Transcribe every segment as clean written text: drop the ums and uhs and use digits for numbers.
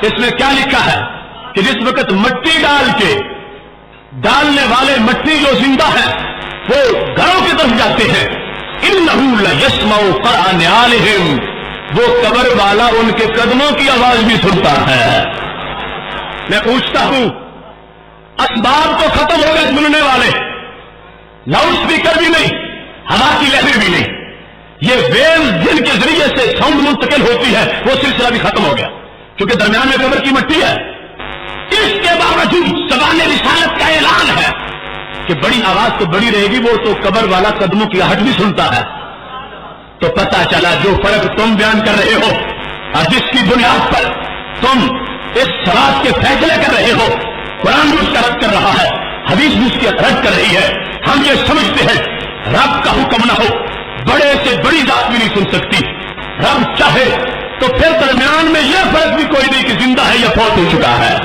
اس میں کیا لکھا ہے کہ جس وقت مٹی ڈال کے ڈالنے والے مٹی جو زندہ ہے وہ گھروں کی طرف جاتے ہیں، انہ لیسمع قرع نعالہم، وہ قبر والا ان کے قدموں کی آواز بھی سنتا ہے۔ میں پوچھتا ہوں، اسباب تو ختم ہو گئے سننے والے، لاؤڈ اسپیکر بھی نہیں، ہوا کی لہریں بھی نہیں، یہ ویو جن کے ذریعے سے ساؤنڈ منتقل ہوتی ہے وہ سلسلہ بھی ختم ہو گیا، کیونکہ درمیان میں قبر کی مٹی ہے۔ اس کے باوجود زبان رسالت کا اعلان ہے کہ بڑی آواز تو بڑی رہے گی، وہ تو قبر والا قدموں کی آہٹ بھی سنتا ہے۔ تو پتہ چلا جو فرق تم بیان کر رہے ہو اور جس کی بنیاد پر تم اس سوال کے فیصلے کر رہے ہو، قرآن بھی اس کا رد کر رہا ہے، حدیث بھی اس کی رد کر رہی ہے۔ ہم یہ سمجھتے ہیں رب کا حکم نہ ہو بڑے سے بڑی ذات بھی نہیں سن سکتی، رب چاہے تو پھر درمیان میں یہ فرق بھی کوئی نہیں کہ زندہ ہے یا فوت ہو چکا ہے۔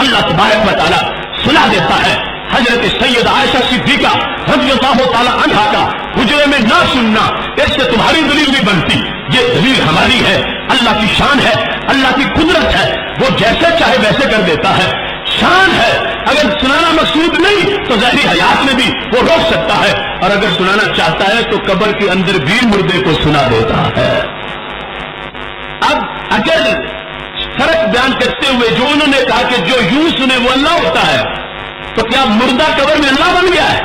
اللہ تبارک و تعالیٰ سنا دیتا ہے حضرت سید عائشہ صدیقہ رضی اللہ تعالیٰ عنہا کا حجرے میں نہ سننا، اس سے تمہاری دلیل نہیں بنتی، یہ دلیل ہماری ہے۔ اللہ کی شان ہے، اللہ کی قدرت ہے، وہ جیسے چاہے ویسے کر دیتا ہے، شان ہے۔ اگر سنانا مقصود نہیں تو ظاہری حیات میں بھی وہ روک سکتا ہے، اور اگر سنانا چاہتا ہے تو قبر کے اندر بھی مردے کو سنا دیتا ہے۔ اب اگر فرق بیان کرتے ہوئے جو انہوں نے کہا کہ جو یوں سنے وہ اللہ ہوتا ہے، تو کیا مردہ قبر میں اللہ بن گیا ہے؟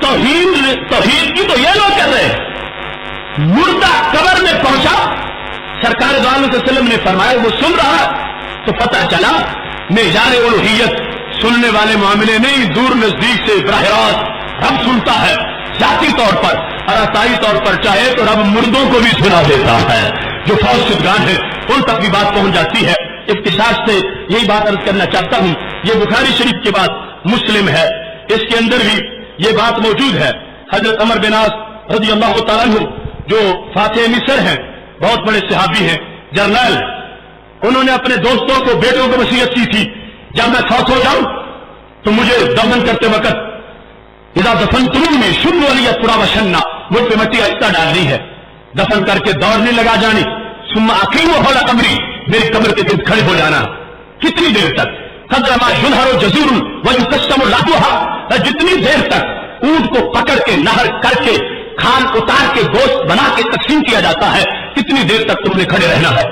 توحید کی تو یہ لوگ کر رہے ہیں، مردہ قبر میں پہنچا، سرکار دو عالم صلی اللہ علیہ وسلم نے فرمایا وہ سن رہا، تو پتہ چلا معیار الوہیت سننے والے معاملے نہیں، دور نزدیک سے براہ راست رب سنتا ہے، ذاتی طور پر اور عطائی طور پر چاہے تو رب مردوں کو بھی سنا دیتا ہے، جو فوت شدگان ہے ان تک بھی بات پہنچ جاتی ہے۔ اختصاص سے یہی بات عرض کرنا چاہتا ہوں، یہ بخاری شریف کے بعد مسلم ہے، اس کے اندر بھی یہ بات موجود ہے۔ حضرت عمر بن عاص رضی اللہ تعالیٰ عنہ جو فاتح مصر ہیں، بہت بڑے صحابی ہیں، جرنیل، انہوں نے اپنے دوستوں کو، بیٹوں کو وصیت کی تھی جب میں فوت ہو جاؤں تو مجھے دفن کرتے وقت اذا دفنتمونی شنوا علی التراب شنا، مجھ پہ مٹی آہستہ ڈالنی ہے، دفن کر کے دوڑنے لگا جانی، ثم اقیموا حول قبری، میری قبر کے دل کھڑے ہو جانا۔ کتنی دیر تک؟ قدر ما ينهر جزور ويقسم لحمها، جتنی دیر تک اونٹ کو پکڑ کے نہر کر کے کھال اتار کے گوشت بنا کے تقسیم کیا جاتا ہے، کتنی دیر تک تم نے کھڑے رہنا ہے؟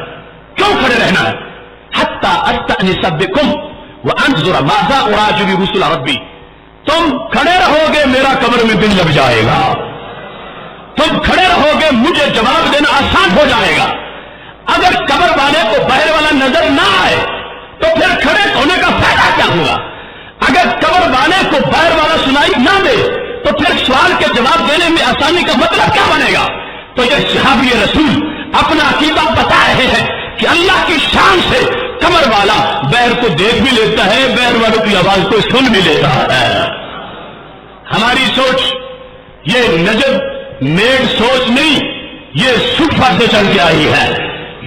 کیوں کھڑے رہنا ہے؟ حتی استأنس بکم وانظر ماذا اراجع برسل ربی، تم کھڑے رہو گے میرا قبر میں دل لگ جائے گا، تم کھڑے رہو گے مجھے جواب دینا آسان ہو جائے گا۔ اگر قبر والے کو باہر والا نظر نہ آئے تو پھر کھڑے ہونے کا فائدہ کیا ہوگا؟ اگر قبر والے کو باہر والا سنائی نہ دے تو پھر سوال کے جواب دینے میں آسانی کا مطلب کیا بنے گا؟ تو یہ صحابی رسول اپنا عقیدہ بتا رہے ہیں کہ اللہ کی شان سے قبر والا بہر کو دیکھ بھی لیتا ہے، بہر والوں کی آواز کو سن بھی لیتا ہے۔ ہماری سوچ یہ نجب میڈ سوچ نہیں، یہ صفا سے چل کے آئی ہے۔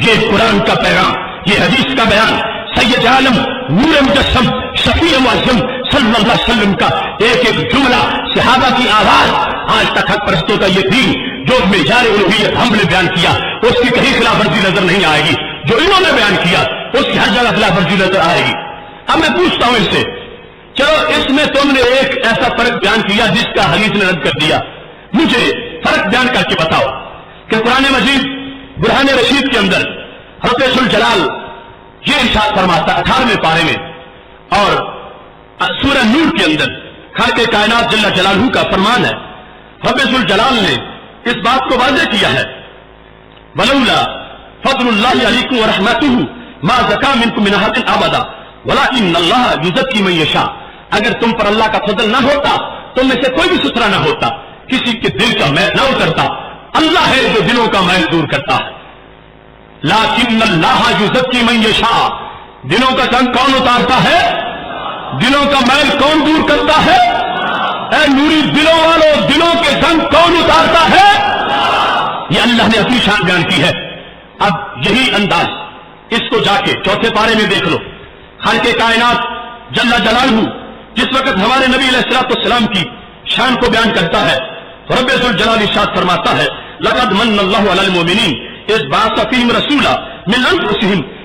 یہ قرآن کا پیغام، یہ حدیث کا بیان، سید عالم نور مجسم شفیع معظم صلی اللہ علیہ وسلم کا ایک ایک جملہ، صحابہ کی آواز، آج تک حق پرستوں کا یہ دین جو معیار الوہیت ہم نے بیان کیا اس کی کہیں خلاف ورزی نظر نہیں آئے گی، جو انہوں نے بیان کیا اس کی ہر جگہ خلاف ورزی نظر آئے گی۔ اب میں پوچھتا ہوں ان سے، چلو اس میں تم نے ایک ایسا فرق بیان کیا جس کا حدیث نے رد کر دیا، مجھے فرق بیان کر کے بتاؤ کہ قرآن مجید برہان رشید کے اندر رب ذوالجلال یہ ارشاد فرماتا 18ویں پارے میں، اور سورہ نور کے اندر خالق کائنات جل جلالہ کا فرمان ہے، رب ذوالجلال نے اس بات کو واضح کیا ہے، ولولا فضل اللہ علیکم ورحمتہ ما زکا منکم من احد ابدا ولکن اللہ یزکی من یشاء، اگر تم پر اللہ کا فضل نہ ہوتا تم میں سے کوئی بھی ستھرا نہ ہوتا، کسی کے دل کا میل نہ اترتا، اللہ ہے جو دلوں کا میل دور کرتا ہے۔ لیکن اللہ یزکی من یشاء، دلوں کا زنگ کون اتارتا ہے؟ دلوں کا میل کون دور کرتا ہے؟ اے نوری دلوں والوں، دلوں کے زنگ کون اتارتا ہے؟ یہ اللہ نے اپنی شان بیان کی ہے۔ اب یہی انداز اس کو جا کے چوتھے پارے میں دیکھ لو، خالق کائنات جل جلالہ جس وقت ہمارے نبی علیہ الصلوۃ والسلام کی شان کو بیان کرتا ہے، رب ذوالجلال ارشاد فرماتا ہے، لقد من اللہ علی المؤمنین اذ بعث فیہم رسولا من انفسہم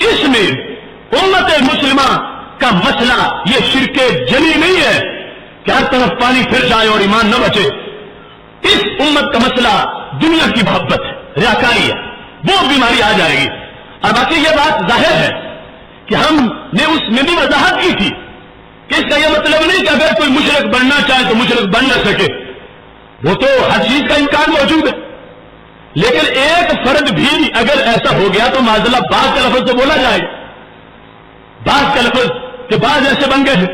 اس میں امت مسلمہ کا مسئلہ یہ شرک جلی نہیں ہے کہ ہر طرف پانی پھر جائے اور ایمان نہ بچے. اس امت کا مسئلہ دنیا کی محبت ہے, ریاکاری ہے, وہ بیماری آ جائے گی. اور باقی یہ بات ظاہر ہے کہ ہم نے اس میں بھی وضاحت کی تھی کہ اس کا یہ مطلب نہیں کہ اگر کوئی مشرک بننا چاہے تو مشرک بن نہ سکے, وہ تو ہر چیز کا امکان موجود ہے. لیکن ایک فرد بھی اگر ایسا ہو گیا تو معذلہ بعض کا لفظ تو بولا جائے گا, بعض کا لفظ کہ بعض ایسے بن گئے ہیں